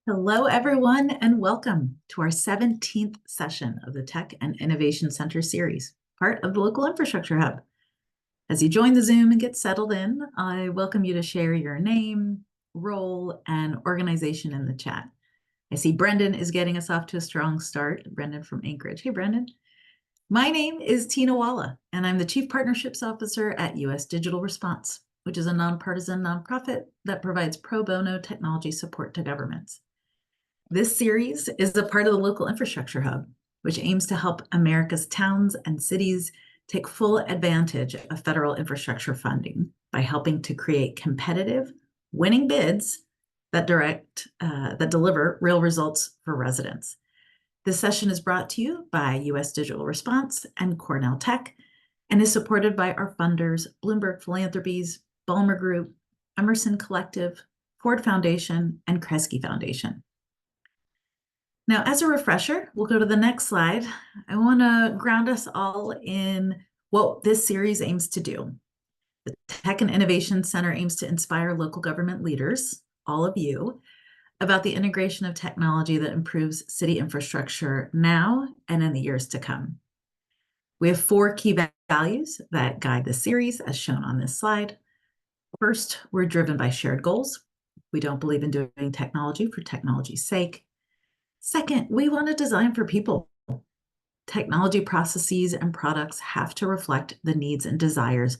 Hello, everyone, and welcome to our 17th session of the Tech and Innovation Center series, part of the Local Infrastructure Hub. As you join the Zoom and get settled in, I welcome you to share your name, role, and organization in the chat. I see Brendan is getting us off to a strong start. Brendan from Anchorage. Hey, Brendan. My name is Tina Walla, and I'm the Chief Partnerships Officer at U.S. Digital Response, which is a nonpartisan nonprofit that provides pro bono technology support to governments. This series is a part of the Local Infrastructure Hub, which aims to help America's towns and cities take full advantage of federal infrastructure funding by helping to create competitive, winning bids that deliver real results for residents. This session is brought to you by U.S. Digital Response and Cornell Tech, and is supported by our funders, Bloomberg Philanthropies, Balmer Group, Emerson Collective, Ford Foundation, and Kresge Foundation. Now, as a refresher, we'll go to the next slide. I want to ground us all in what this series aims to do. The Tech and Innovation Center aims to inspire local government leaders, all of you, about the integration of technology that improves city infrastructure now and in the years to come. We have 4 key values that guide the series, as shown on this slide. First, we're driven by shared goals. We don't believe in doing technology for technology's sake. Second, we want to design for people. Technology processes and products have to reflect the needs and desires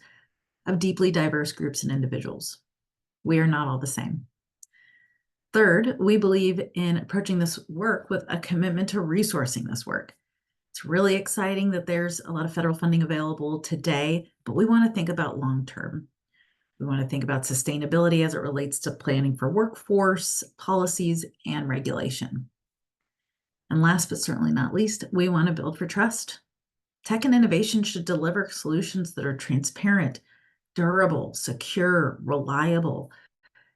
of deeply diverse groups and individuals. We are not all the same. Third, we believe in approaching this work with a commitment to resourcing this work. It's really exciting that there's a lot of federal funding available today, but we want to think about long-term. We want to think about sustainability as it relates to planning for workforce, policies, and regulation. And last but certainly not least, we want to build for trust. Tech and innovation should deliver solutions that are transparent, durable, secure, reliable,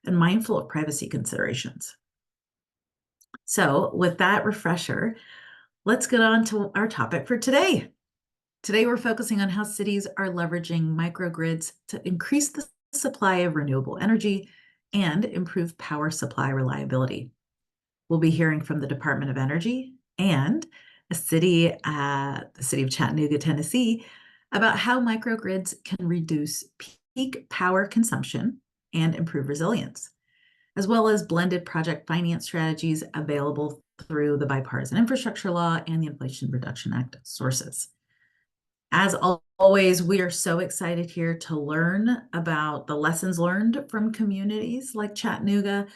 and mindful of privacy considerations. So with that refresher, let's get on to our topic for today. Today, we're focusing on how cities are leveraging microgrids to increase the supply of renewable energy and improve power supply reliability. We'll be hearing from the Department of Energy and the city of Chattanooga, Tennessee, about how microgrids can reduce peak power consumption and improve resilience, as well as blended project finance strategies available through the Bipartisan Infrastructure Law and the Inflation Reduction Act sources. As always, we are so excited here to learn about the lessons learned from communities like Chattanooga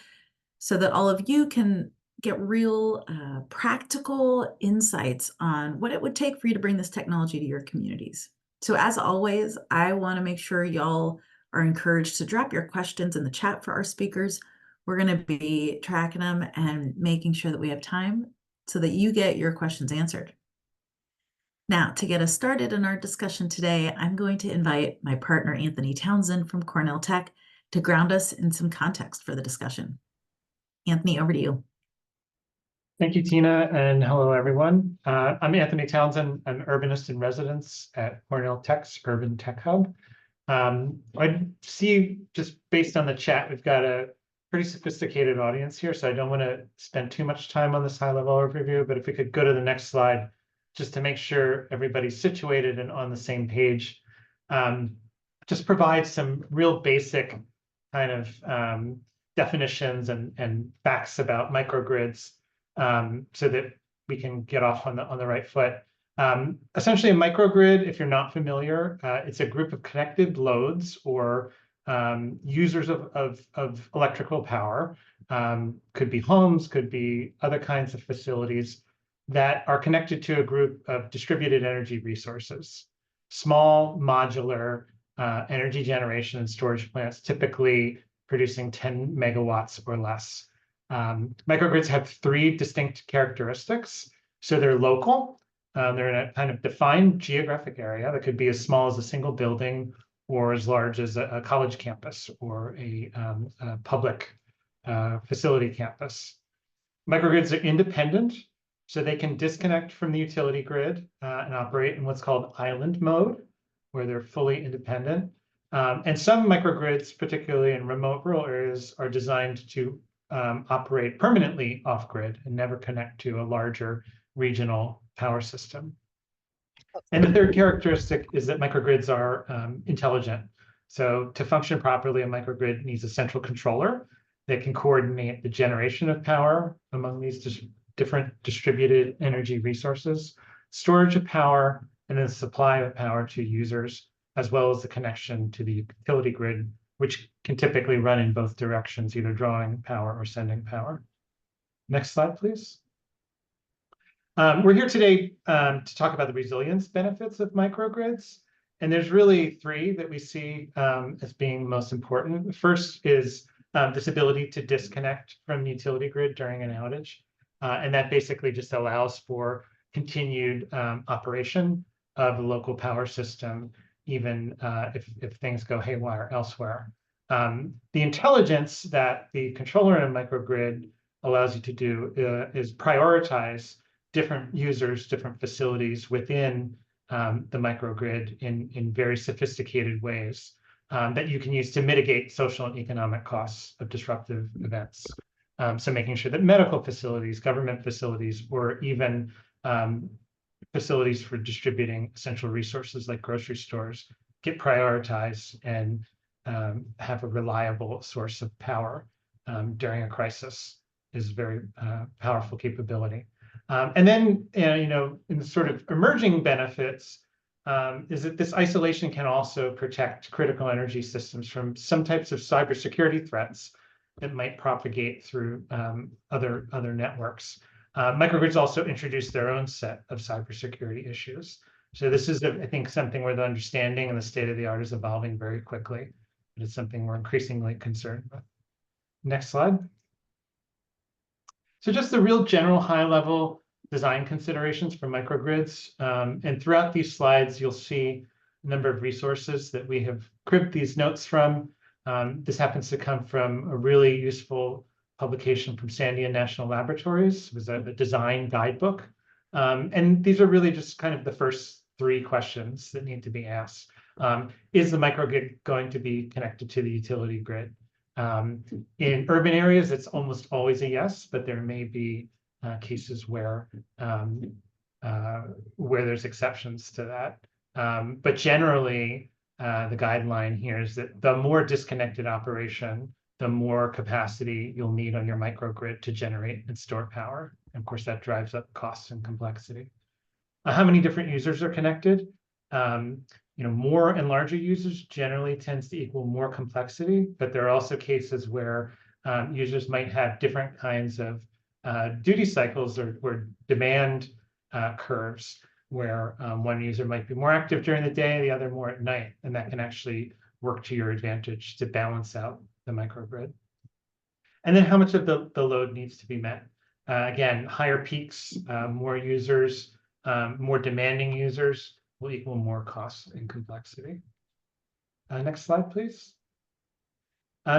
so that all of you can get real practical insights on what it would take for you to bring this technology to your communities. So as always, I want to make sure y'all are encouraged to drop your questions in the chat for our speakers. We're going to be tracking them and making sure that we have time so that you get your questions answered. Now, to get us started in our discussion today, I'm going to invite my partner, Anthony Townsend from Cornell Tech, to ground us in some context for the discussion. Anthony, over to you. Thank you, Tina, and hello, everyone. I'm Anthony Townsend. I'm urbanist in residence at Cornell Tech's Urban Tech Hub. I see, just based on the chat, we've got a pretty sophisticated audience here, so I don't want to spend too much time on this high-level overview, but if we could go to the next slide, just to make sure everybody's situated and on the same page, just provide some real basic kind of definitions and facts about microgrids, so that we can get off on the right foot. Essentially, a microgrid, if you're not familiar, it's a group of connected loads or users of electrical power. Could be homes, could be other kinds of facilities that are connected to a group of distributed energy resources. Small, modular energy generation and storage plants, typically producing 10 megawatts or less. Microgrids have 3 distinct characteristics. So they're local. They're in a kind of defined geographic area that could be as small as a single building or as large as a college campus or a public facility campus. Microgrids are independent, so they can disconnect from the utility grid and operate in what's called island mode, where they're fully independent. And some microgrids, particularly in remote rural areas, are designed to operate permanently off-grid and never connect to a larger regional power system. And the third characteristic is that microgrids are intelligent. So to function properly, a microgrid needs a central controller that can coordinate the generation of power among these different distributed energy resources, storage of power, and then the supply of power to users, as well as the connection to the utility grid, which can typically run in both directions, either drawing power or sending power. Next slide, please. We're here today to talk about the resilience benefits of microgrids. And there's really three that we see as being most important. The first is this ability to disconnect from the utility grid during an outage. And that basically just allows for continued operation of the local power system, even if things go haywire elsewhere. The intelligence that the controller in a microgrid allows you to do is prioritize different users, different facilities within the microgrid in very sophisticated ways that you can use to mitigate social and economic costs of disruptive events. So making sure that medical facilities, government facilities, or even facilities for distributing essential resources like grocery stores get prioritized and have a reliable source of power during a crisis is a very powerful capability. And then, in the sort of emerging benefits is that this isolation can also protect critical energy systems from some types of cybersecurity threats that might propagate through other networks. Microgrids also introduce their own set of cybersecurity issues. So this is, I think, something where the understanding and the state of the art is evolving very quickly. It's something we're increasingly concerned with. Next slide. So just the real general high-level design considerations for microgrids. And throughout these slides, you'll see a number of resources that we have cribbed these notes from. This happens to come from a really useful publication from Sandia National Laboratories. It was a design guidebook. And these are really just kind of the first three questions that need to be asked. Is the microgrid going to be connected to the utility grid? In urban areas, it's almost always a yes, but there may be cases where there's exceptions to that. But generally, the guideline here is that the more disconnected operation, the more capacity you'll need on your microgrid to generate and store power. And of course, that drives up costs and complexity. How many different users are connected? More and larger users generally tends to equal more complexity, but there are also cases where users might have different kinds of duty cycles or demand curves, where one user might be more active during the day, the other more at night, and that can actually work to your advantage to balance out the microgrid. And then how much of the load needs to be met? Again, higher peaks, more users, more demanding users will equal more costs and complexity. Next slide, please.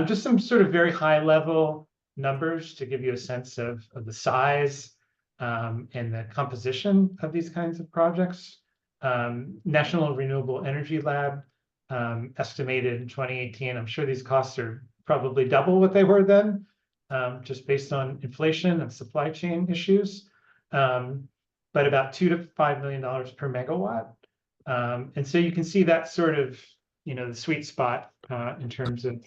Just some sort of very high level numbers to give you a sense of the size and the composition of these kinds of projects. National Renewable Energy Lab estimated in 2018, I'm sure these costs are probably double what they were then, just based on inflation and supply chain issues, but about $2 to $5 million per megawatt. And so you can see that sort of, the sweet spot in terms of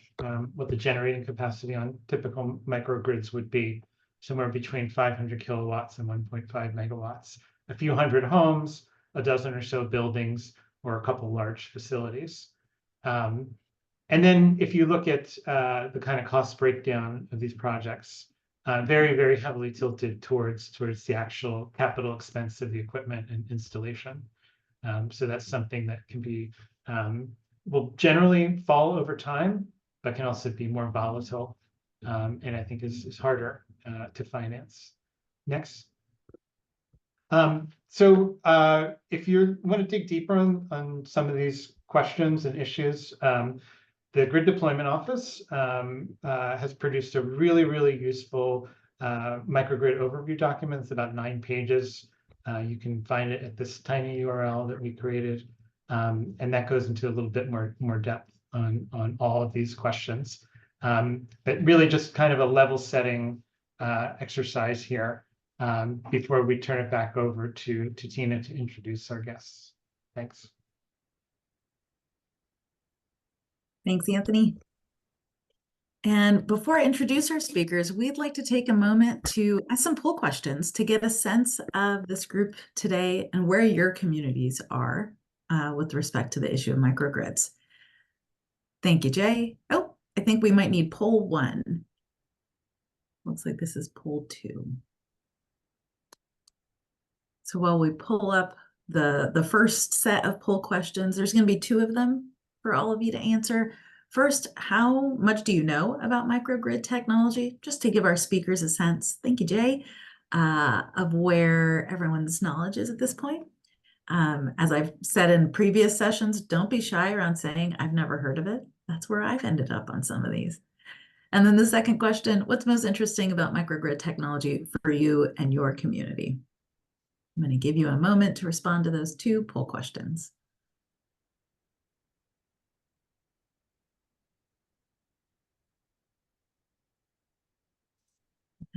what the generating capacity on typical microgrids would be, somewhere between 500 kilowatts and 1.5 megawatts, a few hundred homes, a dozen or so buildings, or a couple large facilities. And then if you look at the kind of cost breakdown of these projects, very, very heavily tilted towards the actual capital expense of the equipment and installation. So that's something that can be, will generally fall over time, but can also be more volatile, and I think is harder to finance. Next. So if you want to dig deeper on some of these questions and issues, the Grid Deployment Office has produced a really, really useful microgrid overview document. It's about 9 pages. You can find it at this tiny URL that we created, and that goes into a little bit more depth on all of these questions. But really just kind of a level setting exercise here before we turn it back over to Tina to introduce our guests. Thanks. Thanks, Anthony. And before I introduce our speakers, we'd like to take a moment to ask some poll questions to get a sense of this group today and where your communities are with respect to the issue of microgrids. Thank you, Jay. Oh, I think we might need poll 1. Looks like this is poll 2. So while we pull up the first set of poll questions, there's going to be 2 of them for all of you to answer. First, how much do you know about microgrid technology? Just to give our speakers a sense, thank you, Jay, of where everyone's knowledge is at this point. As I've said in previous sessions, don't be shy around saying, I've never heard of it. That's where I've ended up on some of these. And then the second question, what's most interesting about microgrid technology for you and your community? I'm going to give you a moment to respond to those 2 poll questions.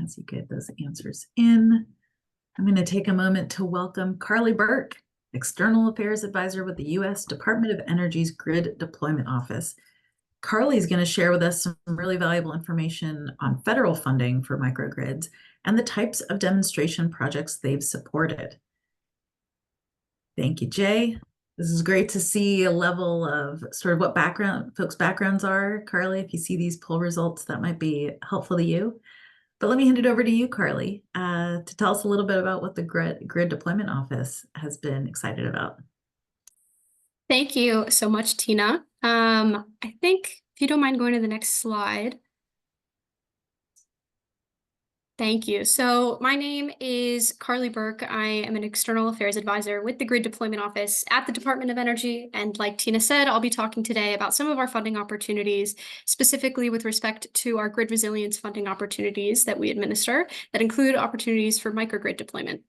As you get those answers in, I'm going to take a moment to welcome Carly Burke, External Affairs Advisor with the U.S. Department of Energy's Grid Deployment Office. Carly is going to share with us some really valuable information on federal funding for microgrids and the types of demonstration projects they've supported. Thank you, Jay. This is great to see a level of sort of what folks' backgrounds are. Carly, if you see these poll results, that might be helpful to you. But let me hand it over to you, Carly, to tell us a little bit about what the Grid Deployment Office has been excited about. Thank you so much, Tina. I think if you don't mind going to the next slide. Thank you. So my name is Carly Burke. I am an External Affairs Advisor with the Grid Deployment Office at the Department of Energy. And like Tina said, I'll be talking today about some of our funding opportunities, specifically with respect to our grid resilience funding opportunities that we administer that include opportunities for microgrid deployment.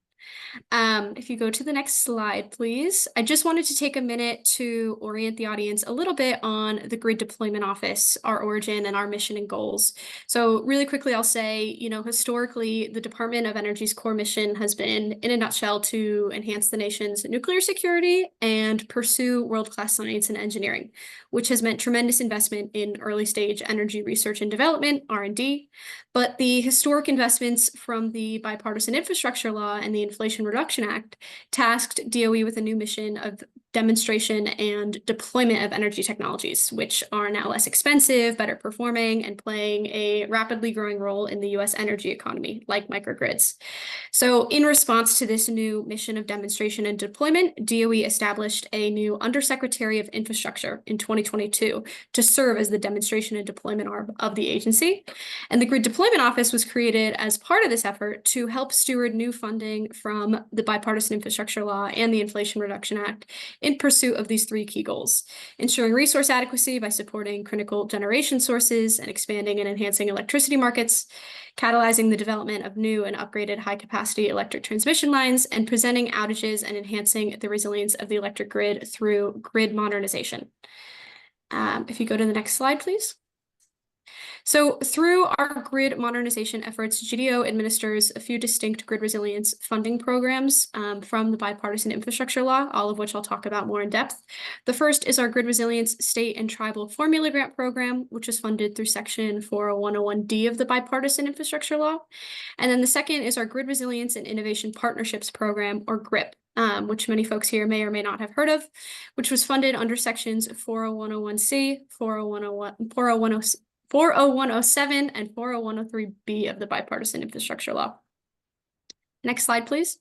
If you go to the next slide, please. I just wanted to take a minute to orient the audience a little bit on the Grid Deployment Office, our origin and our mission and goals. So really quickly, I'll say, historically, the Department of Energy's core mission has been, in a nutshell, to enhance the nation's nuclear security and pursue world-class science and engineering, which has meant tremendous investment in early-stage energy research and development, R&D. But the historic investments from the Bipartisan Infrastructure Law and the Inflation Reduction Act tasked DOE with a new mission of demonstration and deployment of energy technologies, which are now less expensive, better performing, and playing a rapidly growing role in the U.S. energy economy, like microgrids. So in response to this new mission of demonstration and deployment, DOE established a new Undersecretary of Infrastructure in 2022 to serve as the demonstration and deployment arm of the agency. And the Grid Deployment Office was created as part of this effort to help steward new funding from the Bipartisan Infrastructure Law and the Inflation Reduction Act in pursuit of these 3 key goals: ensuring resource adequacy by supporting critical generation sources and expanding and enhancing electricity markets, catalyzing the development of new and upgraded high-capacity electric transmission lines, and presenting outages and enhancing the resilience of the electric grid through grid modernization. If you go to the next slide, please. So through our grid modernization efforts, GDO administers a few distinct grid resilience funding programs from the Bipartisan Infrastructure Law, all of which I'll talk about more in depth. The first is our Grid Resilience State and Tribal Formula Grant Program, which is funded through Section 40101D of the Bipartisan Infrastructure Law. And then the second is our Grid Resilience and Innovation Partnerships Program, or GRIP, which many folks here may or may not have heard of, which was funded under Sections 40101C, 40107, and 40103B of the Bipartisan Infrastructure Law. Next slide, please.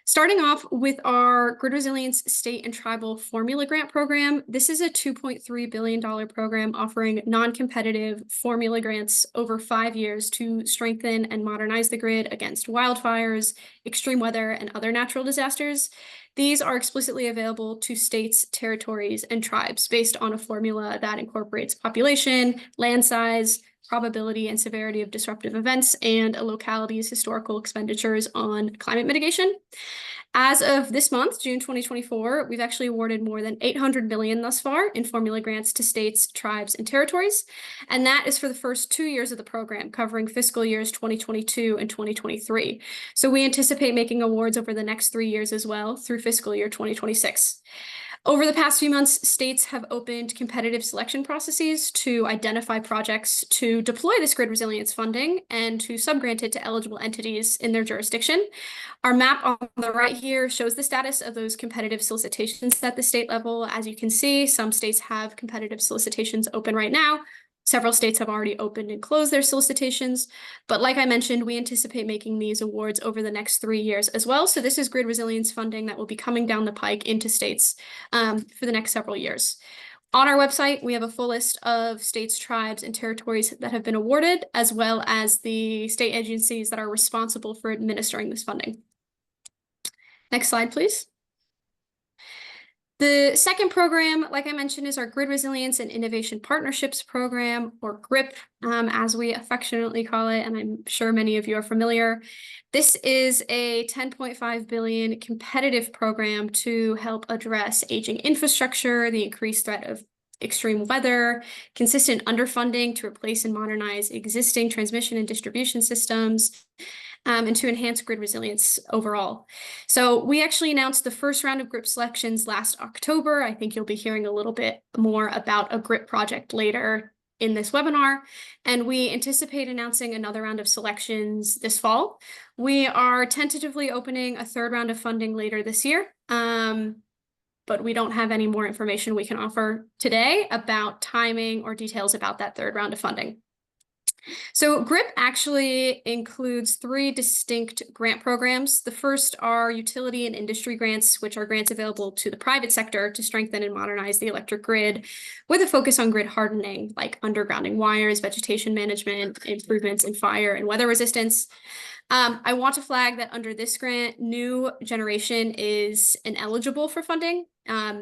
Starting off with our Grid Resilience State and Tribal Formula Grant Program, this is a $2.3 billion program offering non-competitive formula grants over 5 years to strengthen and modernize the grid against wildfires, extreme weather, and other natural disasters. These are explicitly available to states, territories, and tribes based on a formula that incorporates population, land size, probability and severity of disruptive events, and a locality's historical expenditures on climate mitigation. As of this month, June 2024, we've actually awarded more than $800 million thus far in formula grants to states, tribes, and territories. And that is for the first 2 years of the program, covering fiscal years 2022 and 2023. So we anticipate making awards over the next 3 years as well through fiscal year 2026. Over the past few months, states have opened competitive selection processes to identify projects to deploy this grid resilience funding and to subgrant it to eligible entities in their jurisdiction. Our map on the right here shows the status of those competitive solicitations at the state level. As you can see, some states have competitive solicitations open right now. Several states have already opened and closed their solicitations. But like I mentioned, we anticipate making these awards over the next 3 years as well. So this is grid resilience funding that will be coming down the pike into states for the next several years. On our website, we have a full list of states, tribes, and territories that have been awarded, as well as the state agencies that are responsible for administering this funding. Next slide, please. The second program, like I mentioned, is our Grid Resilience and Innovation Partnerships Program, or GRIP, as we affectionately call it, and I'm sure many of you are familiar. This is a $10.5 billion competitive program to help address aging infrastructure, the increased threat of extreme weather, consistent underfunding to replace and modernize existing transmission and distribution systems, and to enhance grid resilience overall. So we actually announced the first round of GRIP selections last October. I think you'll be hearing a little bit more about a GRIP project later in this webinar, and we anticipate announcing another round of selections this fall. We are tentatively opening a third round of funding later this year, but we don't have any more information we can offer today about timing or details about that third round of funding. So GRIP actually includes 3 distinct grant programs. The first are utility and industry grants, which are grants available to the private sector to strengthen and modernize the electric grid, with a focus on grid hardening, like undergrounding wires, vegetation management, improvements in fire and weather resistance. I want to flag that under this grant, new generation is ineligible for funding.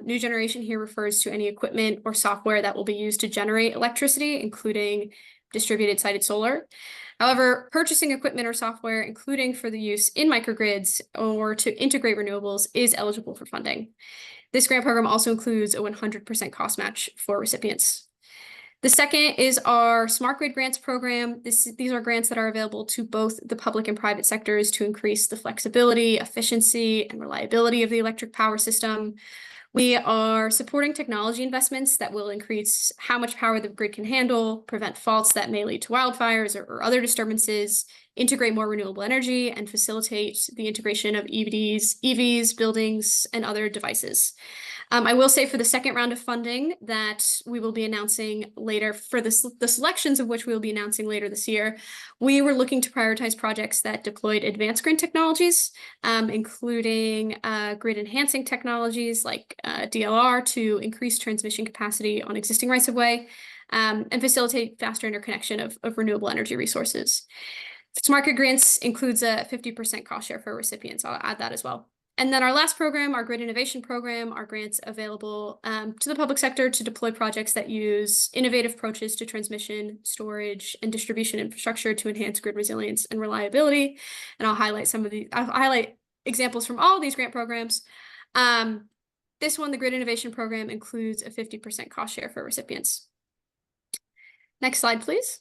New generation here refers to any equipment or software that will be used to generate electricity, including distributed sited solar. However, purchasing equipment or software, including for the use in microgrids or to integrate renewables, is eligible for funding. This grant program also includes a 100% cost match for recipients. The second is our Smart Grid Grants program. These are grants that are available to both the public and private sectors to increase the flexibility, efficiency, and reliability of the electric power system. We are supporting technology investments that will increase how much power the grid can handle, prevent faults that may lead to wildfires or other disturbances, integrate more renewable energy, and facilitate the integration of EVs, buildings, and other devices. I will say for the second round of funding that we will be announcing later, for the selections of which we will be announcing later this year, we were looking to prioritize projects that deployed advanced grid technologies, including grid enhancing technologies like DLR to increase transmission capacity on existing rights-of-way, and facilitate faster interconnection of renewable energy resources. Smart Grid Grants includes a 50% cost share for recipients. I'll add that as well. And then our last program, our Grid Innovation Program, are grants available to the public sector to deploy projects that use innovative approaches to transmission, storage, and distribution infrastructure to enhance grid resilience and reliability. And I'll highlight examples from all of these grant programs. This one, the Grid Innovation Program, includes a 50% cost share for recipients. Next slide, please.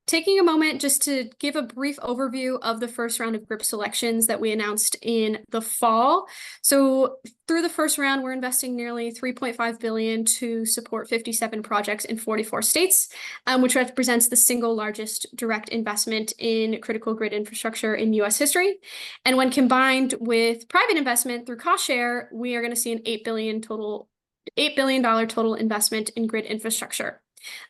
Taking a moment just to give a brief overview of the first round of GRIP selections that we announced in the fall. So through the first round, we're investing nearly $3.5 billion to support 57 projects in 44 states, which represents the single largest direct investment in critical grid infrastructure in U.S. history. And when combined with private investment through cost share, we are going to see an $8 billion total investment in grid infrastructure.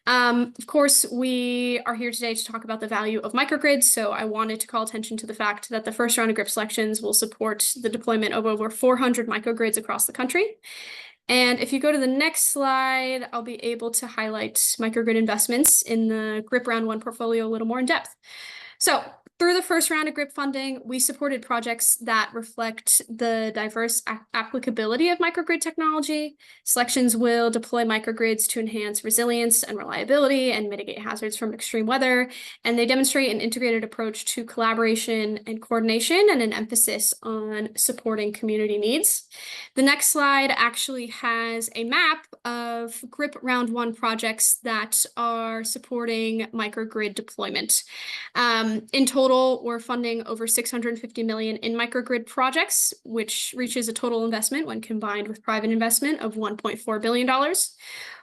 Of course, we are here today to talk about the value of microgrids, so I wanted to call attention to the fact that the first round of GRIP selections will support the deployment of over 400 microgrids across the country. And if you go to the next slide, I'll be able to highlight microgrid investments in the GRIP Round 1 portfolio a little more in depth. So through the first round of GRIP funding, we supported projects that reflect the diverse applicability of microgrid technology. Selections will deploy microgrids to enhance resilience and reliability and mitigate hazards from extreme weather. And they demonstrate an integrated approach to collaboration and coordination and an emphasis on supporting community needs. The next slide actually has a map of GRIP Round 1 projects that are supporting microgrid deployment. In total, we're funding over $650 million in microgrid projects, which reaches a total investment when combined with private investment of $1.4 billion.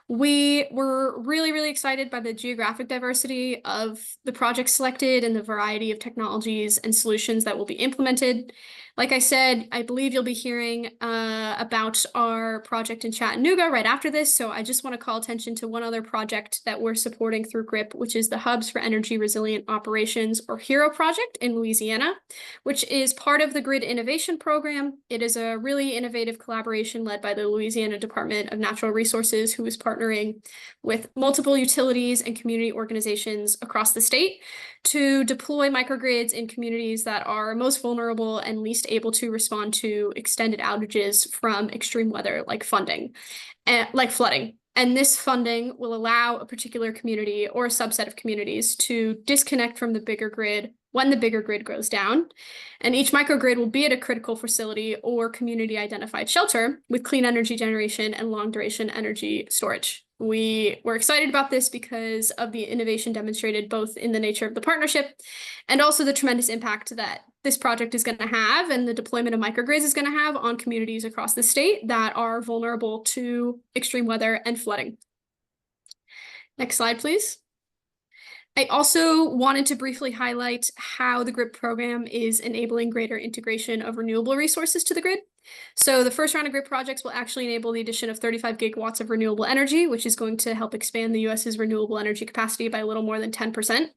We were really, really excited by the geographic diversity of the projects selected and the variety of technologies and solutions that will be implemented. Like I said, I believe you'll be hearing about our project in Chattanooga right after this. So I just want to call attention to one other project that we're supporting through GRIP, which is the Hubs for Energy Resilient Operations, or HERO project in Louisiana, which is part of the Grid Innovation Program. It is a really innovative collaboration led by the Louisiana Department of Natural Resources, who is partnering with multiple utilities and community organizations across the state to deploy microgrids in communities that are most vulnerable and least able to respond to extended outages from extreme weather like flooding. And this funding will allow a particular community or a subset of communities to disconnect from the bigger grid when the bigger grid goes down. And each microgrid will be at a critical facility or community identified shelter with clean energy generation and long duration energy storage. We were excited about this because of the innovation demonstrated both in the nature of the partnership and also the tremendous impact that this project is going to have and the deployment of microgrids is going to have on communities across the state that are vulnerable to extreme weather and flooding. Next slide, please. I also wanted to briefly highlight how the GRIP program is enabling greater integration of renewable resources to the grid. So the first round of GRIP projects will actually enable the addition of 35 gigawatts of renewable energy, which is going to help expand the US's renewable energy capacity by a little more than 10%.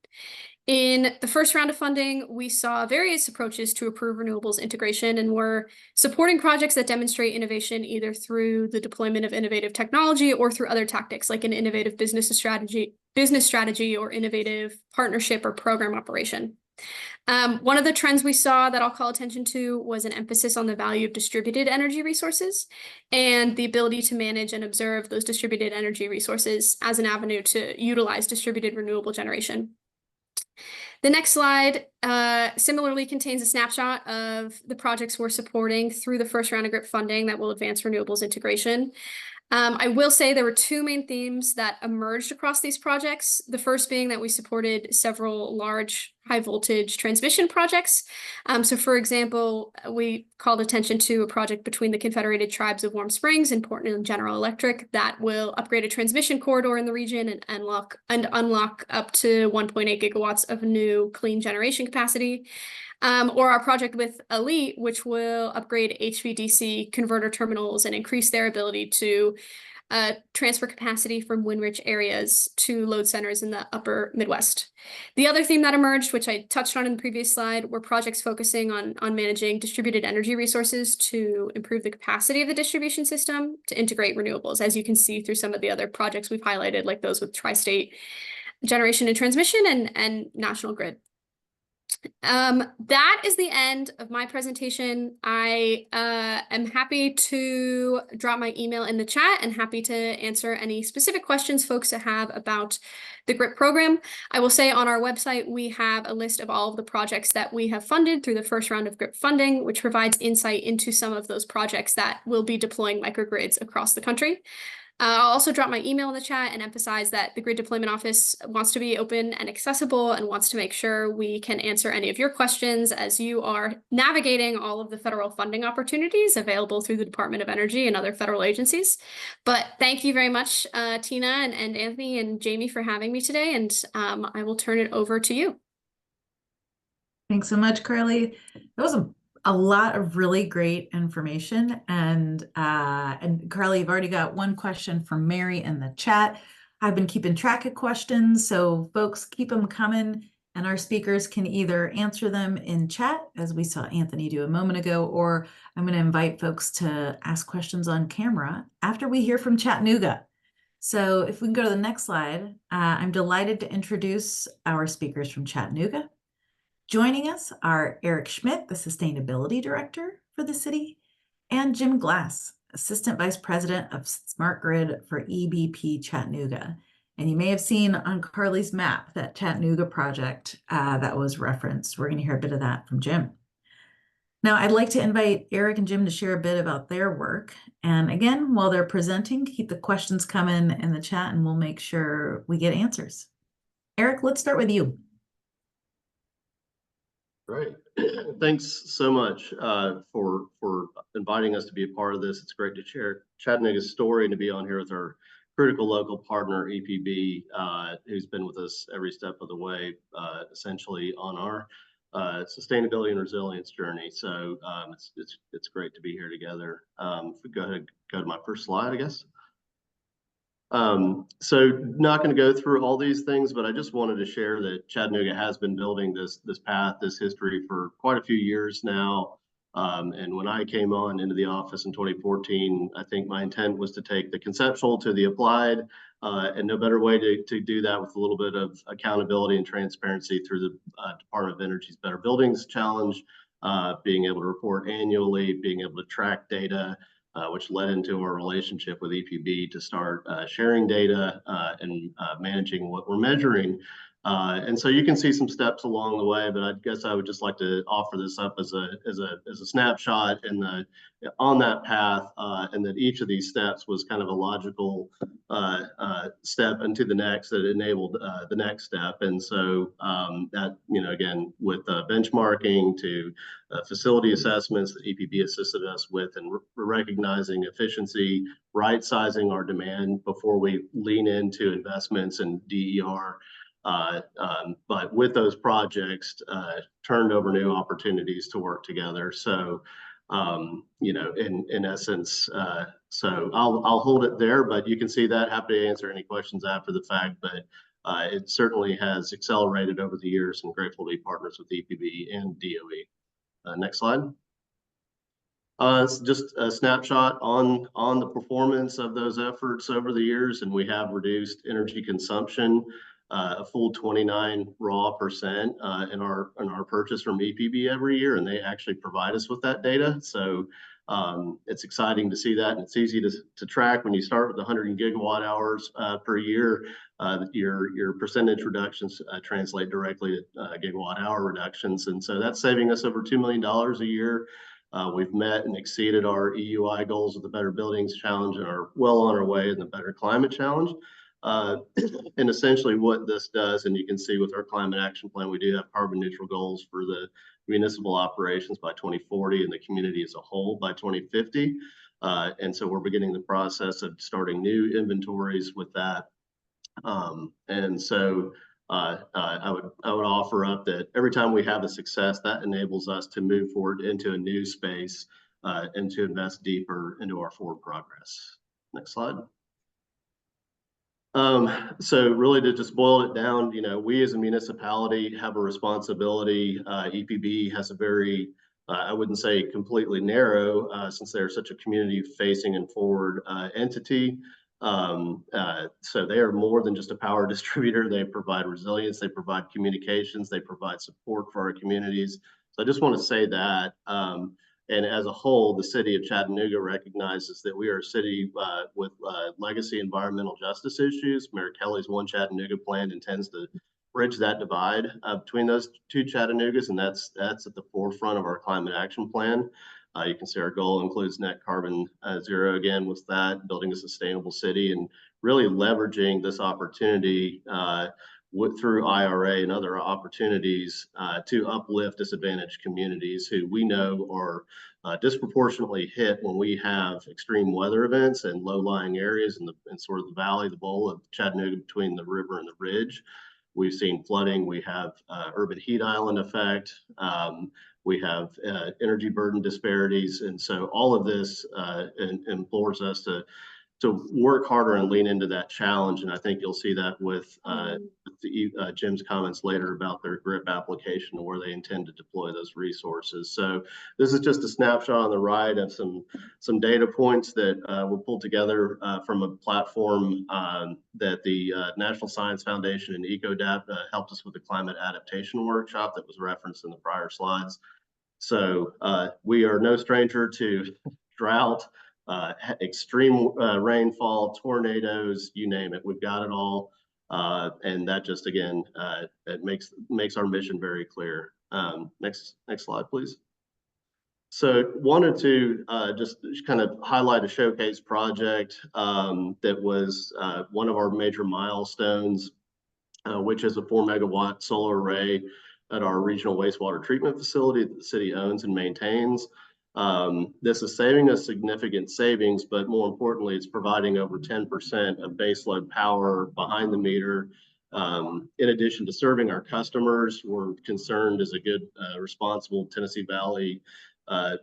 In the first round of funding, we saw various approaches to improve renewables integration, and we're supporting projects that demonstrate innovation either through the deployment of innovative technology or through other tactics like an innovative business strategy or innovative partnership or program operation. One of the trends we saw that I'll call attention to was an emphasis on the value of distributed energy resources and the ability to manage and observe those distributed energy resources as an avenue to utilize distributed renewable generation. The next slide similarly contains a snapshot of the projects we're supporting through the first round of GRIP funding that will advance renewables integration. I will say there were two main themes that emerged across these projects. The first being that we supported several large high voltage transmission projects. So for example, we called attention to a project between the Confederated Tribes of Warm Springs and Portland General Electric that will upgrade a transmission corridor in the region and unlock up to 1.8 gigawatts of new clean generation capacity. Or our project with Elite, which will upgrade HVDC converter terminals and increase their ability to transfer capacity from wind-rich areas to load centers in the upper Midwest. The other theme that emerged, which I touched on in the previous slide, were projects focusing on managing distributed energy resources to improve the capacity of the distribution system to integrate renewables, as you can see through some of the other projects we've highlighted, like those with Tri-State Generation and Transmission and National Grid. That is the end of my presentation. I am happy to drop my email in the chat and happy to answer any specific questions folks have about the GRIP program. I will say on our website, we have a list of all of the projects that we have funded through the first round of GRIP funding, which provides insight into some of those projects that will be deploying microgrids across the country. I'll also drop my email in the chat and emphasize that the Grid Deployment Office wants to be open and accessible and wants to make sure we can answer any of your questions as you are navigating all of the federal funding opportunities available through the Department of Energy and other federal agencies. But thank you very much, Tina and Anthony and Jamie, for having me today, and I will turn it over to you. Thanks so much, Carly. That was a lot of really great information. And Carly, you've already got one question from Mary in the chat. I've been keeping track of questions, so folks, keep them coming, and our speakers can either answer them in chat, as we saw Anthony do a moment ago, or I'm going to invite folks to ask questions on camera after we hear from Chattanooga. So if we can go to the next slide, I'm delighted to introduce our speakers from Chattanooga. Joining us are Eric Schmidt, the Sustainability Director for the city, and Jim Glass, Assistant Vice President of Smart Grid for EBP Chattanooga. And you may have seen on Carly's map that Chattanooga project that was referenced. We're going to hear a bit of that from Jim. Now, I'd like to invite Eric and Jim to share a bit about their work. And again, while they're presenting, keep the questions coming in the chat and we'll make sure we get answers. Eric, let's start with you. Great. Thanks so much for inviting us to be a part of this. It's great to share Chattanooga's story and to be on here with our critical local partner, EPB, who's been with us every step of the way, essentially on our sustainability and resilience journey. So it's great to be here together. If we go ahead, go to my first slide, I guess. So not going to go through all these things, but I just wanted to share that Chattanooga has been building this path, this history for quite a few years now. And when I came on into the office in 2014, I think my intent was to take the conceptual to the applied, and no better way to do that with a little bit of accountability and transparency through the Department of Energy's Better Buildings Challenge, being able to report annually, being able to track data, which led into our relationship with EPB to start sharing data and managing what we're measuring. And so you can see some steps along the way, but I guess I would just like to offer this up as a snapshot on that path, and that each of these steps was kind of a logical step into the next that enabled the next step. And so that, again, with benchmarking to facility assessments that EPB assisted us with, and recognizing efficiency, right sizing our demand before we lean into investments in DER. But with those projects, turned over new opportunities to work together. So, in essence, so I'll hold it there, but you can see that. Happy to answer any questions after the fact, but it certainly has accelerated over the years, and grateful to be partners with EPB and DOE. Next slide. It's just a snapshot on the performance of those efforts over the years, and we have reduced energy consumption a full 29% in our purchase from EPB every year, and they actually provide us with that data. So it's exciting to see that, and it's easy to track when you start with 100 gigawatt hours per year. Your percentage reductions translate directly to gigawatt hour reductions, and so that's saving us over $2 million a year. We've met and exceeded our EUI goals of the Better Buildings Challenge and are well on our way in the Better Climate Challenge. And essentially what this does, and you can see with our climate action plan, we do have carbon neutral goals for the municipal operations by 2040 and the community as a whole by 2050. And so we're beginning the process of starting new inventories with that. And so I would offer up that every time we have a success, that enables us to move forward into a new space and to invest deeper into our forward progress. Next slide. So really to just boil it down, we as a municipality have a responsibility. EPB has a very, I wouldn't say completely narrow, since they're such a community facing and forward entity. So they are more than just a power distributor. They provide resilience, they provide communications, they provide support for our communities. So I just want to say that. And as a whole, the city of Chattanooga recognizes that we are a city with legacy environmental justice issues. Mayor Kelly's One Chattanooga plan intends to bridge that divide between those two Chattanoogas, and that's at the forefront of our climate action plan. You can see our goal includes net carbon zero again with that, building a sustainable city, and really leveraging this opportunity through IRA and other opportunities to uplift disadvantaged communities who we know are disproportionately hit when we have extreme weather events and low-lying areas in sort of the valley, the bowl of Chattanooga between the river and the ridge. We've seen flooding, we have urban heat island effect, we have energy burden disparities, and so all of this implores us to work harder and lean into that challenge. And I think you'll see that with Jim's comments later about their GRIP application and where they intend to deploy those resources. So this is just a snapshot on the right of some data points that were pulled together from a platform that the National Science Foundation and EcoDAP helped us with the climate adaptation workshop that was referenced in the prior slides. So we are no stranger to drought, extreme rainfall, tornadoes, you name it. We've got it all. And that just, again, it makes our mission very clear. Next slide, please. So wanted to just kind of highlight a showcase project that was one of our major milestones, which is a 4 megawatt solar array at our regional wastewater treatment facility that the city owns and maintains. This is saving us significant savings, but more importantly, it's providing over 10% of baseload power behind the meter. In addition to serving our customers, we're concerned as a good, responsible Tennessee Valley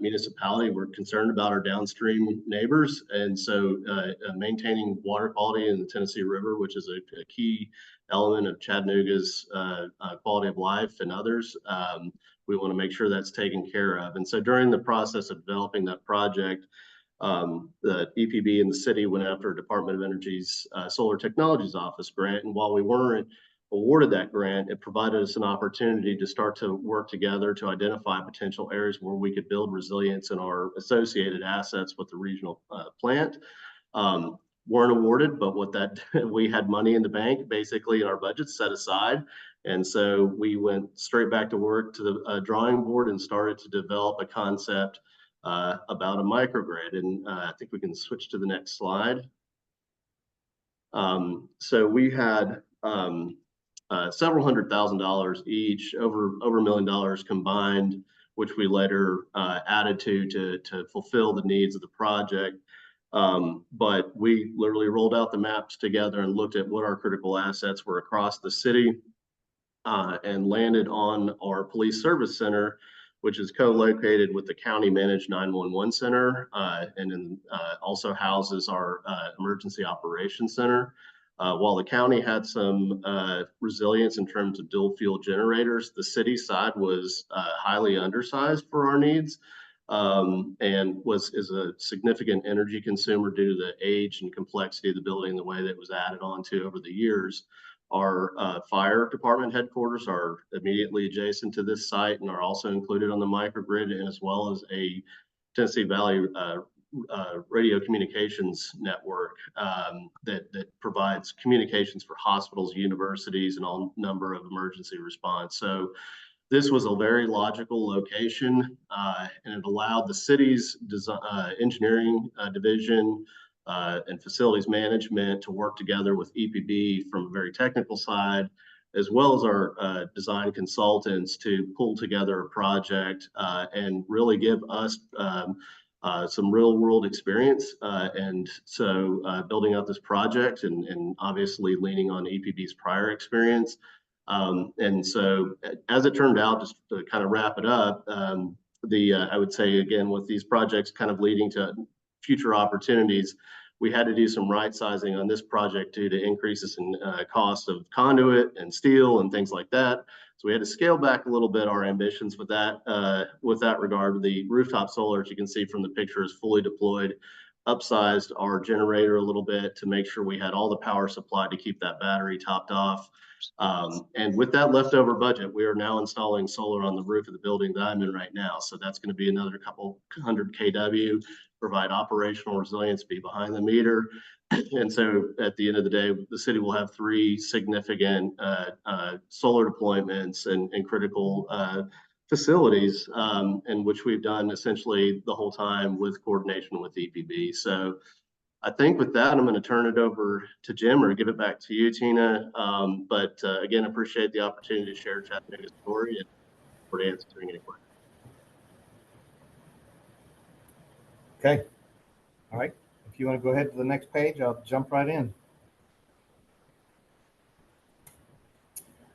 municipality. We're concerned about our downstream neighbors. And so maintaining water quality in the Tennessee River, which is a key element of Chattanooga's quality of life and others, we want to make sure that's taken care of. And so during the process of developing that project, the EPB and the city went after Department of Energy's Solar Technologies Office grant. And while we weren't awarded that grant, it provided us an opportunity to start to work together to identify potential areas where we could build resilience in our associated assets with the regional plant. Weren't awarded, but we had money in the bank, basically, in our budget set aside. And so we went straight back to work to the drawing board and started to develop a concept about a microgrid. And I think we can switch to the next slide. So we had several $100,000 each, over $1 million combined, which we later added to fulfill the needs of the project. But we literally rolled out the maps together and looked at what our critical assets were across the city and landed on our police service center, which is co-located with the county managed 911 center and then also houses our emergency operations center. While the county had some resilience in terms of dual fuel generators, the city side was highly undersized for our needs. And is a significant energy consumer due to the age and complexity of the building, the way that it was added on to over the years. Our fire department headquarters are immediately adjacent to this site and are also included on the microgrid, and as well as a Tennessee Valley radio communications network that provides communications for hospitals, universities, and all number of emergency response. So this was a very logical location, and it allowed the city's engineering division and facilities management to work together with EPB from a very technical side, as well as our design consultants to pull together a project and really give us some real world experience. And so building up this project and obviously leaning on EPB's prior experience. And so as it turned out, just to kind of wrap it up, I would say, again, with these projects kind of leading to future opportunities, we had to do some right sizing on this project due to increases in cost of conduit and steel and things like that. So we had to scale back a little bit our ambitions with that regard. The rooftop solar, as you can see from the picture, is fully deployed, upsized our generator a little bit to make sure we had all the power supply to keep that battery topped off. And with that leftover budget, we are now installing solar on the roof of the building that I'm in right now. So that's going to be another couple hundred kW, provide operational resilience, be behind the meter. And so at the end of the day, the city will have 3 significant solar deployments and critical facilities, in which we've done essentially the whole time with coordination with EPB. So I think with that, I'm going to turn it over to Jim or give it back to you, Tina. But again, appreciate the opportunity to share Chattanooga's story and for answering any questions. Okay. All right. If you want to go ahead to the next page, I'll jump right in.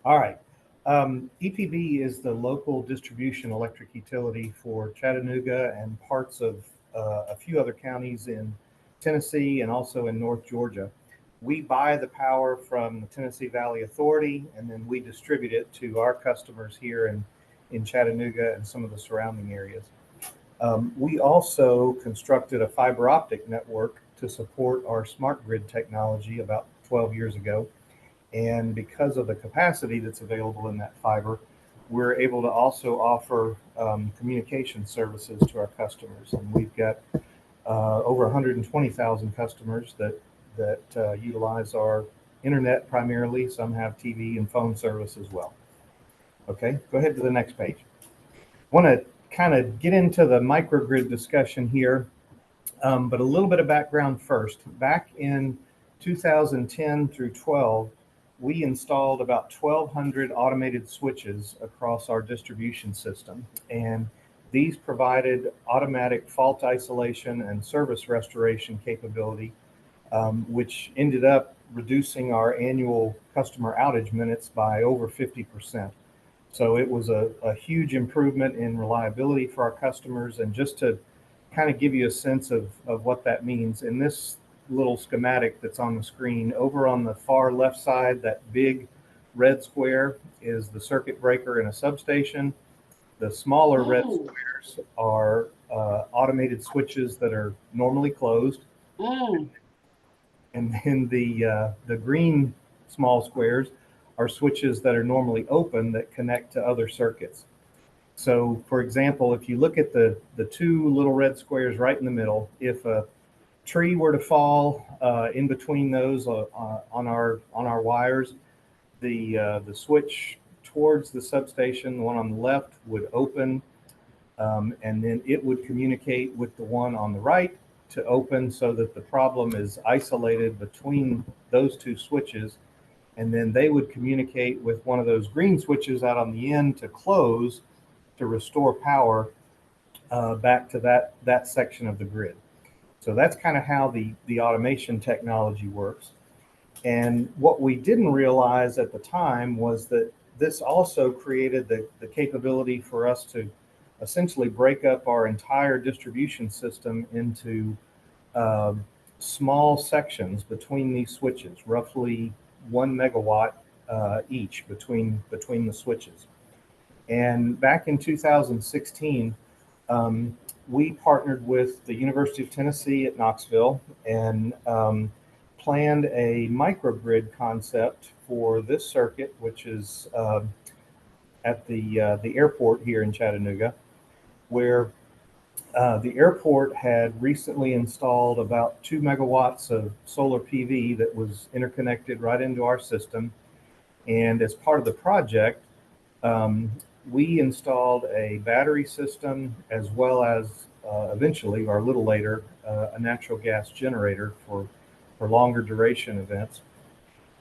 All right. EPB is the local distribution electric utility for Chattanooga and parts of a few other counties in Tennessee and also in North Georgia. we buy the power from the Tennessee Valley Authority, and then we distribute it to our customers here in Chattanooga and some of the surrounding areas. We also constructed a fiber optic network to support our smart grid technology about 12 years ago. And because of the capacity that's available in that fiber, we're able to also offer communication services to our customers. And we've got over 120,000 customers that utilize our internet primarily. Some have TV and phone service as well. Okay, go ahead to the next page. I want to kind of get into the microgrid discussion here, but a little bit of background first. Back in 2010 through 12, we installed about 1,200 automated switches across our distribution system, and these provided automatic fault isolation and service restoration capability, which ended up reducing our annual customer outage minutes by over 50%. So it was a huge improvement in reliability for our customers. And just to kind of give you a sense of what that means, in this little schematic that's on the screen, over on the far left side, that big red square is the circuit breaker in a substation. The smaller red squares are automated switches that are normally closed. And then the green small squares are switches that are normally open that connect to other circuits. So, for example, if you look at the two little red squares right in the middle, if a tree were to fall in between those on our wires, the switch towards the substation, the one on the left, would open, and then it would communicate with the one on the right to open, so that the problem is isolated between those two switches. And then they would communicate with one of those green switches out on the end to close, to restore power back to that section of the grid. So that's kind of how the automation technology works. And what we didn't realize at the time was that this also created the capability for us to essentially break up our entire distribution system into small sections between these switches, roughly 1 megawatt each between the switches. And back in 2016, we partnered with the University of Tennessee at Knoxville and planned a microgrid concept for this circuit, which is at the airport here in Chattanooga, where the airport had recently installed about 2 megawatts of solar PV that was interconnected right into our system. And as part of the project, we installed a battery system, as well as eventually, or a little later, a natural gas generator for longer duration events.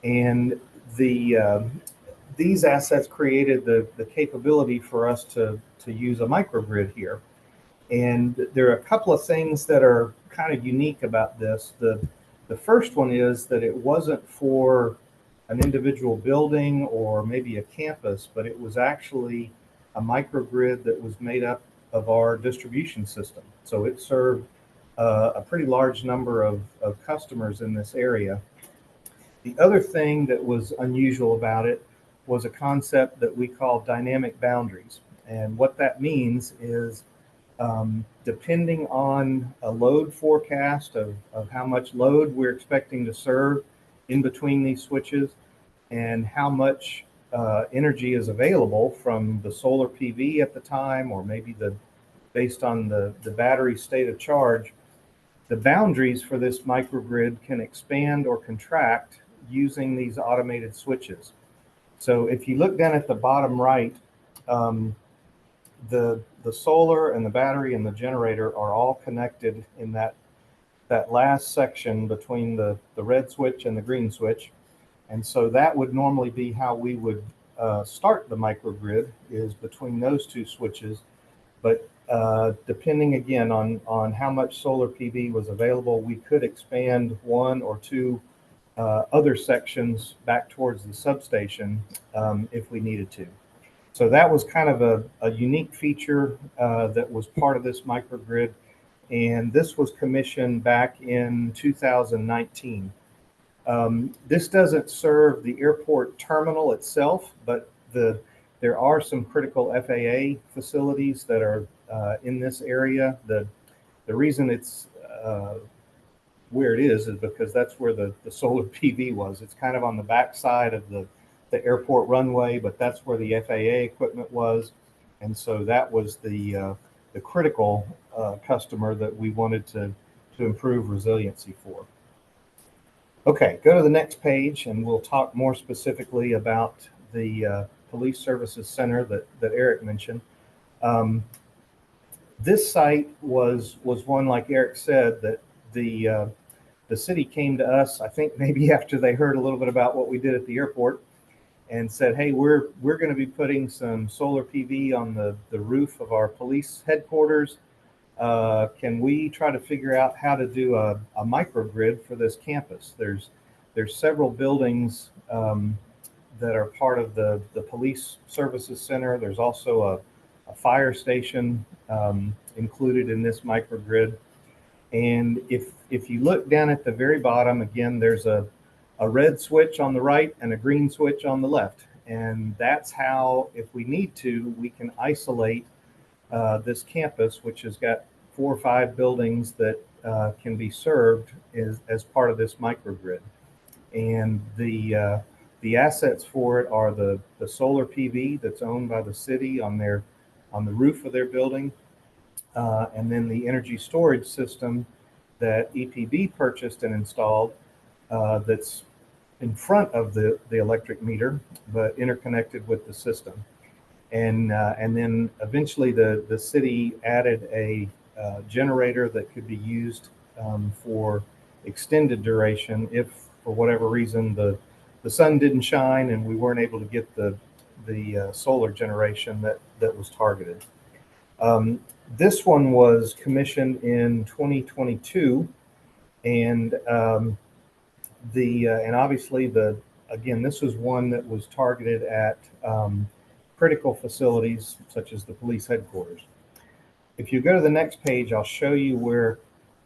And these assets created the capability for us to use a microgrid here. And there are a couple of things that are kind of unique about this. The first one is that it wasn't for an individual building or maybe a campus, but it was actually a microgrid that was made up of our distribution system. So it served a pretty large number of customers in this area. The other thing that was unusual about it was a concept that we call dynamic boundaries. And what that means is, depending on a load forecast of how much load we're expecting to serve in between these switches, and how much energy is available from the solar PV at the time, or maybe based on the battery state of charge, the boundaries for this microgrid can expand or contract using these automated switches. So if you look down at the bottom right, the solar and the battery and the generator are all connected in that last section between the red switch and the green switch. And so that would normally be how we would start the microgrid, is between those two switches. But depending again on how much solar PV was available, we could expand one or two other sections back towards the substation if we needed to. So that was kind of a unique feature that was part of this microgrid. And this was commissioned back in 2019. This doesn't serve the airport terminal itself, but there are some critical FAA facilities that are in this area. The reason it's where it is because that's where the solar PV was. It's kind of on the backside of the airport runway, but that's where the FAA equipment was. And so that was the critical customer that we wanted to improve resiliency for. Okay, go to the next page and we'll talk more specifically about the Police Services Center that Eric mentioned. This site was one, like Eric said, that the city came to us, I think maybe after they heard a little bit about what we did at the airport, and said, hey, we're going to be putting some solar PV on the roof of our police headquarters. Can we try to figure out how to do a microgrid for this campus? There's several buildings that are part of the Police Services Center. There's also a fire station included in this microgrid. And if you look down at the very bottom, again, there's a red switch on the right and a green switch on the left. And that's how, if we need to, we can isolate this campus, which has got 4 or 5 buildings that can be served as part of this microgrid. And the assets for it are the solar PV that's owned by the city on the roof of their building, and then the energy storage system that EPB purchased and installed that's in front of the electric meter, but interconnected with the system. And then eventually the city added a generator that could be used for extended duration if, for whatever reason, the sun didn't shine and we weren't able to get the solar generation that was targeted. This one was commissioned in 2022, and and obviously again, this was one that was targeted at critical facilities such as the police headquarters. If you go to the next page, I'll show you where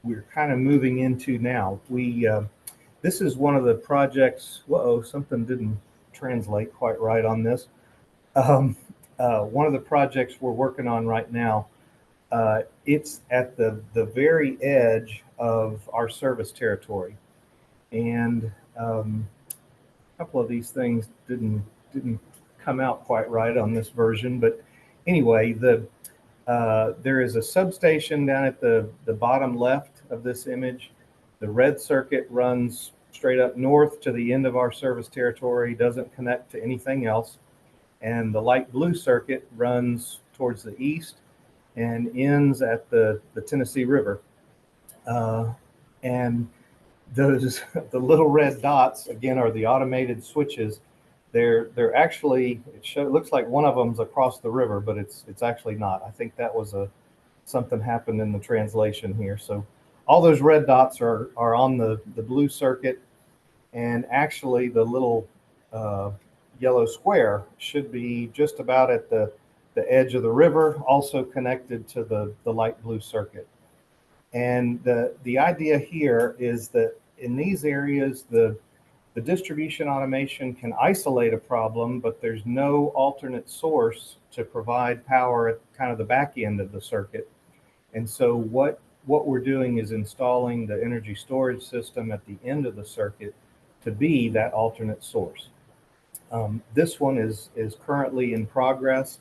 we're kind of moving into now. This is one of the projects. Whoa, something didn't translate quite right on this. One of the projects we're working on right now. It's at the very edge of our service territory, and a couple of these things didn't come out quite right on this version. But anyway, there is a substation down at the bottom left of this image. The red circuit runs straight up north to the end of our service territory, doesn't connect to anything else. And the light blue circuit runs towards the east and ends at the Tennessee River. And the little red dots, again, are the automated switches. They're actually, it looks like one of them's across the river, but it's actually not. I think that was something happened in the translation here. So all those red dots are on the blue circuit, and actually the little yellow square should be just about at the edge of the river, also connected to the light blue circuit. And the idea here is that in these areas, the distribution automation can isolate a problem, but there's no alternate source to provide power at kind of the back end of the circuit. And so what we're doing is installing the energy storage system at the end of the circuit to be that alternate source. This one is currently in progress,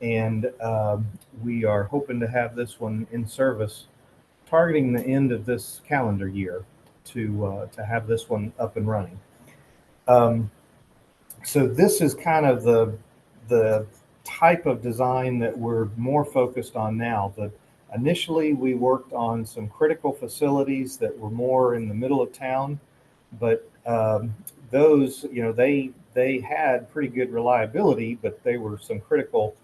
and we are hoping to have this one in service targeting the end of this calendar year to have this one up and running. So this is kind of the type of design that we're more focused on now. Initially, we worked on some critical facilities that were more in the middle of town, but those, they had pretty good reliability, but they were some critical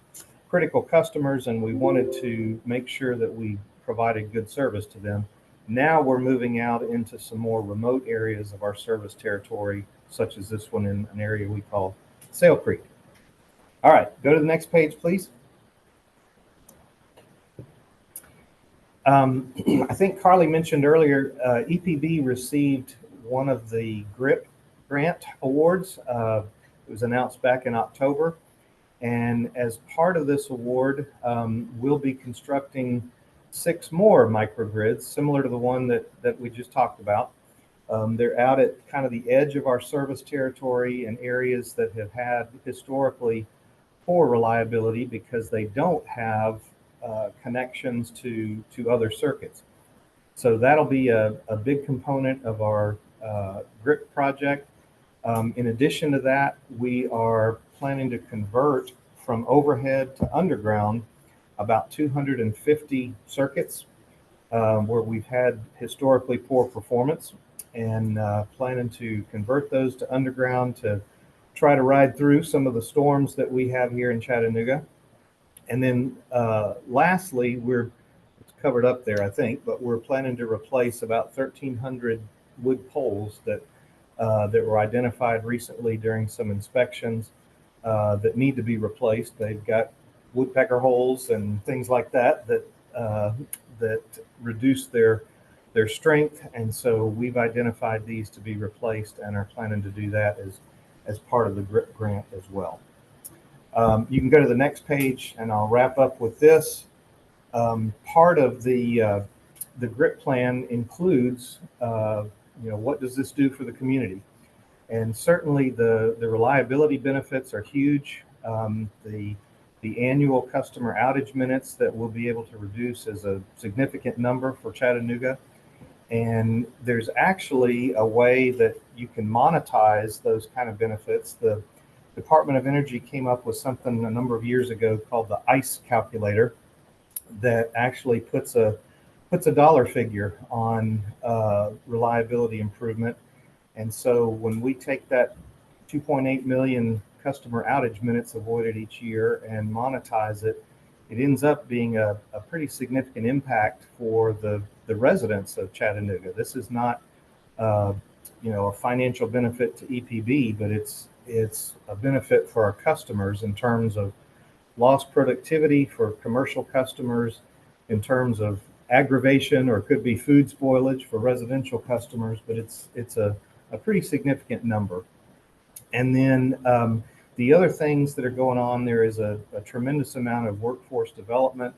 customers, and we wanted to make sure that we provided good service to them. Now we're moving out into some more remote areas of our service territory, such as this one in an area we call Sail Creek. All right, go to the next page, please. I think Carly mentioned earlier, EPB received one of the GRIP grant awards. It was announced back in October. And as part of this award, we'll be constructing 6 more microgrids, similar to the one that we just talked about. They're out at kind of the edge of our service territory in areas that have had historically poor reliability because they don't have connections to other circuits. So that'll be a big component of our GRIP project. In addition to that, we are planning to convert from overhead to underground about 250 circuits where we've had historically poor performance, and planning to convert those to underground to try to ride through some of the storms that we have here in Chattanooga. And then lastly, it's covered up there, I think, but we're planning to replace about 1,300 wood poles that were identified recently during some inspections that need to be replaced. They've got woodpecker holes and things like that that reduce their strength, and so we've identified these to be replaced and are planning to do that as part of the GRIP grant as well. You can go to the next page, and I'll wrap up with this. Part of the GRIP plan includes, what does this do for the community? And certainly the reliability benefits are huge. The annual customer outage minutes that we'll be able to reduce is a significant number for Chattanooga. And there's actually a way that you can monetize those kind of benefits. The Department of Energy came up with something a number of years ago called the ICE calculator that actually puts a dollar figure on reliability improvement. And so when we take that 2.8 million customer outage minutes avoided each year and monetize it, it ends up being a pretty significant impact for the residents of Chattanooga. This is not a financial benefit to EPB, but it's a benefit for our customers in terms of lost productivity for commercial customers, in terms of aggravation or could be food spoilage for residential customers, but it's a pretty significant number. And then the other things that are going on, there is a tremendous amount of workforce development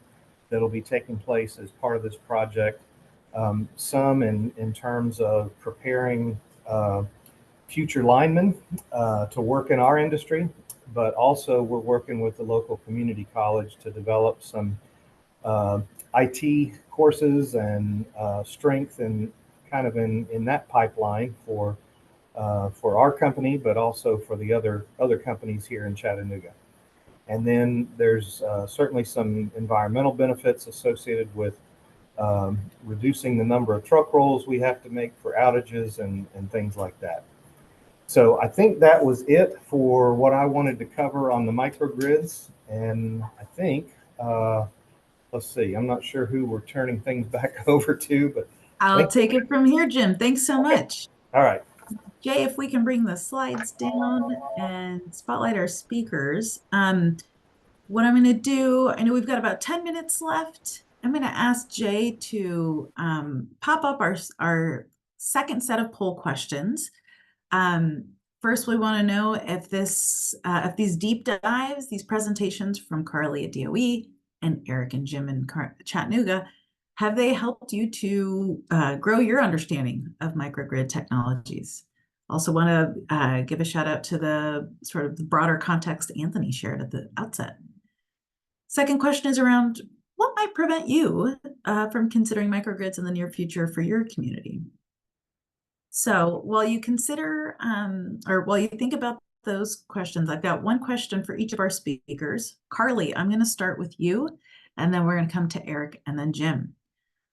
that'll be taking place as part of this project. Some in terms of preparing future linemen to work in our industry, but also we're working with the local community college to develop some IT courses and strength and kind of in that pipeline for our company, but also for the other companies here in Chattanooga. And then there's certainly some environmental benefits associated with reducing the number of truck rolls we have to make for outages and things like that. So I think that was it for what I wanted to cover on the microgrids. And I think, let's see, I'm not sure who we're turning things back over to, but I'll take it from here, Jim. Thanks so much. All right. Jay, if we can bring the slides down and spotlight our speakers. What I'm going to do, I know we've got about 10 minutes left. I'm going to ask Jay to pop up our second set of poll questions. First, we want to know if these deep dives, these presentations from Carly at DOE and Eric and Jim in Chattanooga, have they helped you to grow your understanding of microgrid technologies? Also want to give a shout out to the sort of the broader context Anthony shared at the outset. Second question is around what might prevent you from considering microgrids in the near future for your community? So while you consider, or while you think about those questions, I've got one question for each of our speakers. Carly, I'm going to start with you, and then we're going to come to Eric and then Jim.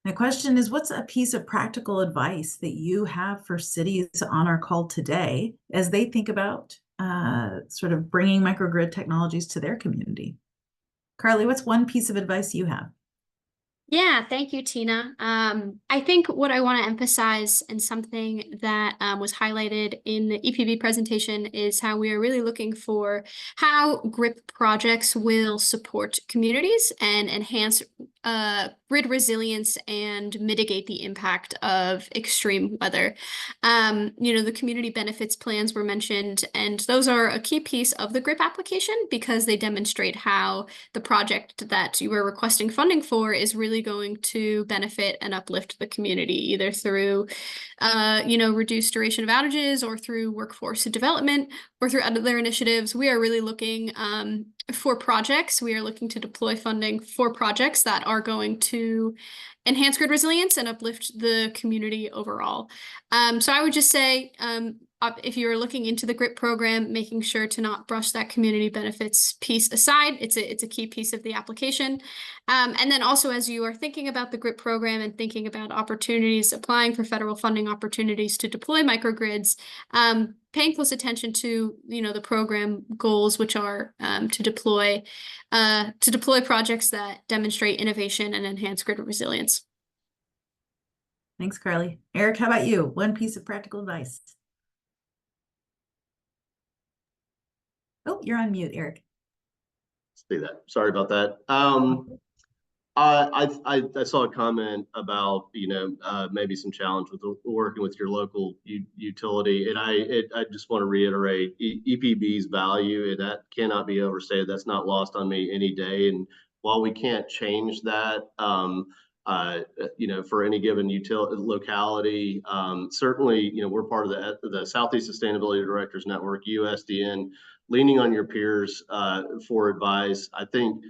My question is, what's a piece of practical advice that you have for cities on our call today as they think about sort of bringing microgrid technologies to their community? Carly, what's one piece of advice you have? Yeah, thank you, Tina. I think what I want to emphasize and something that was highlighted in the EPB presentation is how we are really looking for how GRIP projects will support communities and enhance grid resilience and mitigate the impact of extreme weather. The community benefits plans were mentioned, and those are a key piece of the GRIP application because they demonstrate how the project that you were requesting funding for is really going to benefit and uplift the community, either through reduced duration of outages or through workforce development or through other initiatives. We are really looking for projects. We are looking to deploy funding for projects that are going to enhance grid resilience and uplift the community overall. So I would just say, if you're looking into the GRIP program, making sure to not brush that community benefits piece aside. It's a key piece of the application. And then also, as you are thinking about the GRIP program and thinking about opportunities, applying for federal funding opportunities to deploy microgrids, paying close attention to the program goals, which are to deploy projects that demonstrate innovation and enhance grid resilience. Thanks, Carly. Eric, how about you? One piece of practical advice. Oh, you're on mute, Eric. See that. Sorry about that. I saw a comment about maybe some challenge with working with your local utility, and I just want to reiterate EPB's value, and that cannot be overstated. That's not lost on me any day. And while we can't change that, for any given locality, certainly we're part of the Southeast Sustainability Directors Network, USDN. Leaning on your peers for advice. I think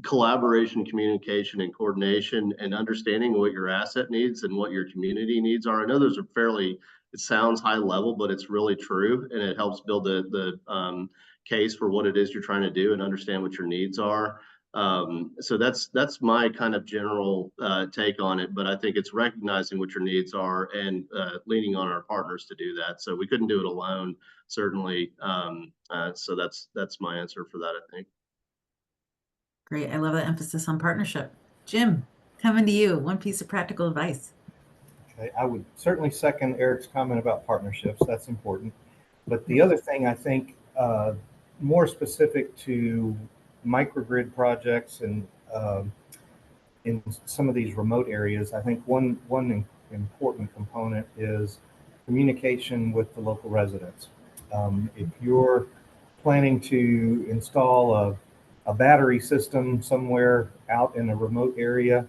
collaboration, communication, and coordination, and understanding what your asset needs and what your community needs are. I know those are it sounds high level, but it's really true, and it helps build the case for what it is you're trying to do and understand what your needs are. So that's my kind of general take on it, but I think it's recognizing what your needs are and leaning on our partners to do that. So we couldn't do it alone, certainly. So that's my answer for that, I think. Great. I love that emphasis on partnership. Jim, coming to you, one piece of practical advice. Okay, I would certainly second Eric's comment about partnerships. That's important. But the other thing, I think, more specific to microgrid projects and in some of these remote areas, I think one important component is communication with the local residents. If you're planning to install a battery system somewhere out in a remote area,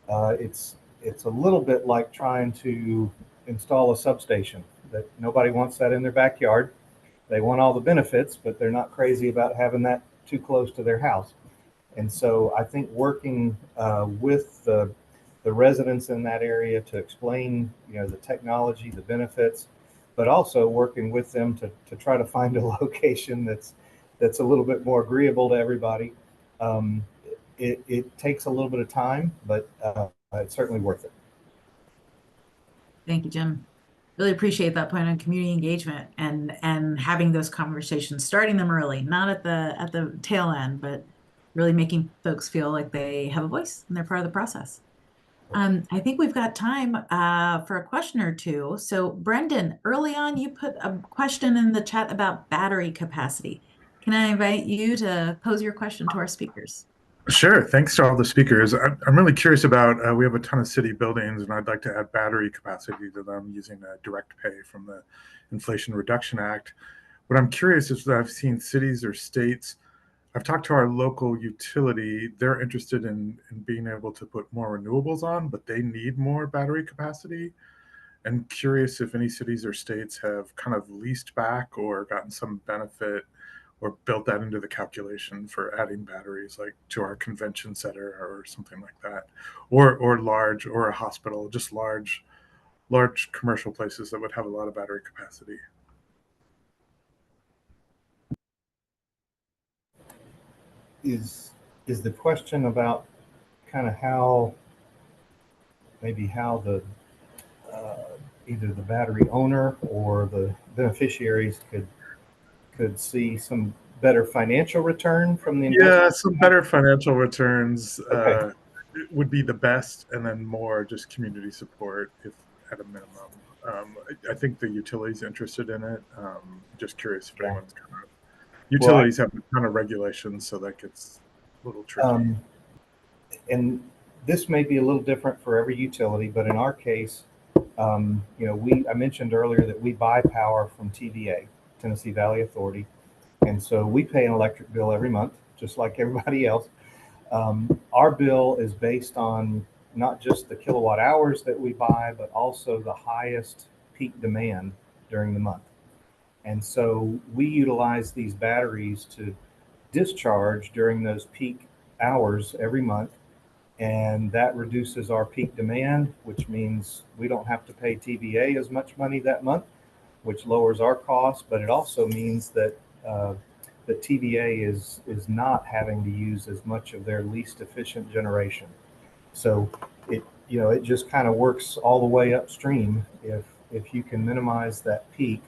it's a little bit like trying to install a substation. That nobody wants that in their backyard. They want all the benefits, but they're not crazy about having that too close to their house. And so I think working with the residents in that area to explain, the technology, the benefits, but also working with them to try to find a location that's a little bit more agreeable to everybody. It takes a little bit of time, but it's certainly worth it. Thank you, Jim. Really appreciate that point on community engagement and having those conversations, starting them early, not at the tail end, but really making folks feel like they have a voice and they're part of the process. I think we've got time for a question or two. So Brendan, early on, you put a question in the chat about battery capacity. Can I invite you to pose your question to our speakers? Sure. Thanks to all the speakers. I'm really curious about, we have a ton of city buildings, and I'd like to add battery capacity to them using direct pay from the Inflation Reduction Act. What I'm curious is that I've seen cities or states, I've talked to our local utility, they're interested in being able to put more renewables on, but they need more battery capacity. And curious if any cities or states have kind of leased back or gotten some benefit or built that into the calculation for adding batteries, like to our convention center or something like that, or a hospital, just large commercial places that would have a lot of battery capacity. Is the question about kind of how the either the battery owner or the beneficiaries could see some better financial return from the investment? Yeah, some better financial returns Okay. would be the best, and then more just community support if at a minimum. I think the utility's interested in it. Just curious if anyone's kind of utilities have a ton of regulations, so that gets a little tricky. And this may be a little different for every utility, but in our case, I mentioned earlier that we buy power from TVA, Tennessee Valley Authority, and so we pay an electric bill every month, just like everybody else. Our bill is based on not just the kilowatt hours that we buy, but also the highest peak demand during the month. And so we utilize these batteries to discharge during those peak hours every month. And that reduces our peak demand, which means we don't have to pay TVA as much money that month, which lowers our costs. But it also means that that TVA is not having to use as much of their least efficient generation. So it just kind of works all the way upstream. If you can minimize that peak,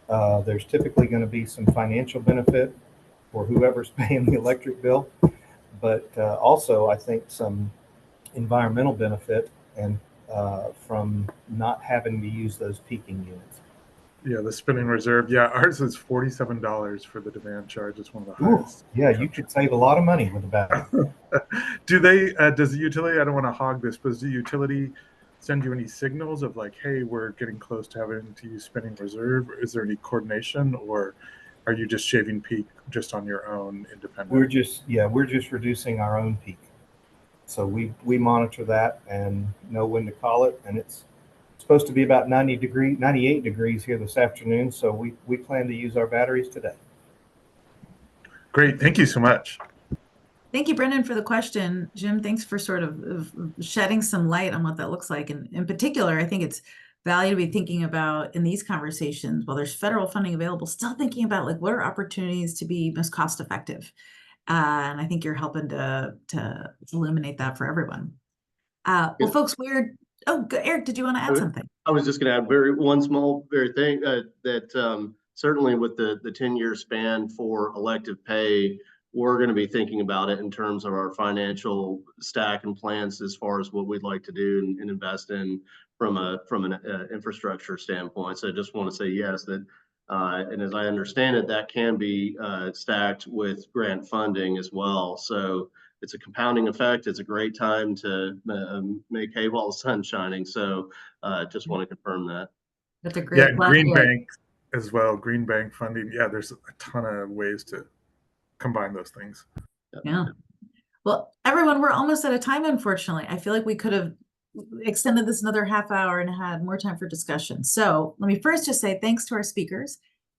there's typically going to be some financial benefit for whoever's paying the electric bill, but also I think some environmental benefit and from not having to use those peaking units. Yeah, the spinning reserve. Yeah, ours is $47 for the demand charge. It's one of the Ooh, highest. yeah, you could save a lot of money with the battery. Does the utility, I don't want to hog this, but does the utility send you any signals of like, hey, we're getting close to having to use spinning reserve? Is there any coordination, or are you just shaving peak just on your own independent? We're just reducing our own peak. So we monitor that and know when to call it, and it's supposed to be about 98 degrees here this afternoon. So we plan to use our batteries today. Great. Thank you so much. Thank you, Brendan, for the question. Jim, thanks for sort of shedding some light on what that looks like. And in particular, I think it's valuable to be thinking about in these conversations, while there's federal funding available, still thinking about like what are opportunities to be most cost effective. And I think you're helping to illuminate that for everyone. Well, folks, Eric, did you want to add something? I was just going to add one small thing that certainly with the 10-year span for elective pay, we're going to be thinking about it in terms of our financial stack and plans as far as what we'd like to do and invest in from an infrastructure standpoint. So I just want to say yes, that and as I understand it, that can be stacked with grant funding as well. So it's a compounding effect. It's a great time to make hay while the sun's shining. So just want to confirm that. That's a great plan. Green Bank as well. Green Bank funding. Yeah, there's a ton of ways to combine those things. Yeah. Well, everyone, we're almost out of time, unfortunately. I feel like we could have extended this another half hour and had more time for discussion. So let me first just say thanks to our speakers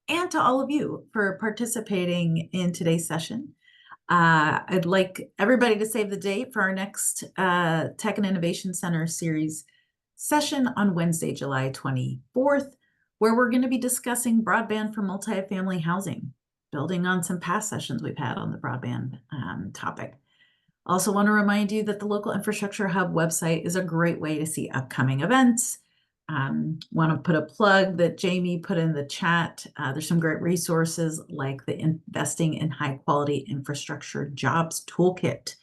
and to all of you for participating in today's session. I'd like everybody to save the date for our next Tech and Innovation Center series session on Wednesday, July 24th, where we're going to be discussing broadband for multifamily housing, building on some past sessions we've had on the broadband topic. Also want to remind you that the Local Infrastructure Hub website is a great way to see upcoming events. Want to put a plug that Jamie put in the chat. There's some great resources like the Investing in High Quality Infrastructure Jobs Toolkit.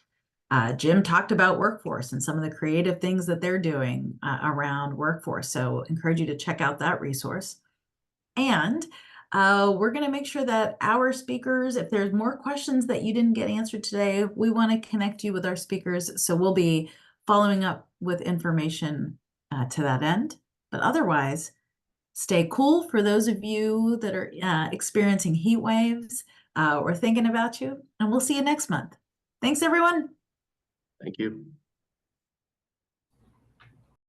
Jim talked about workforce and some of the creative things that they're doing around workforce. So encourage you to check out that resource. And we're going to make sure that our speakers, if there's more questions that you didn't get answered today, we want to connect you with our speakers. So we'll be following up with information to that end. But otherwise, stay cool for those of you that are experiencing heat waves. We're thinking about you, and we'll see you next month. Thanks, everyone. Thank you.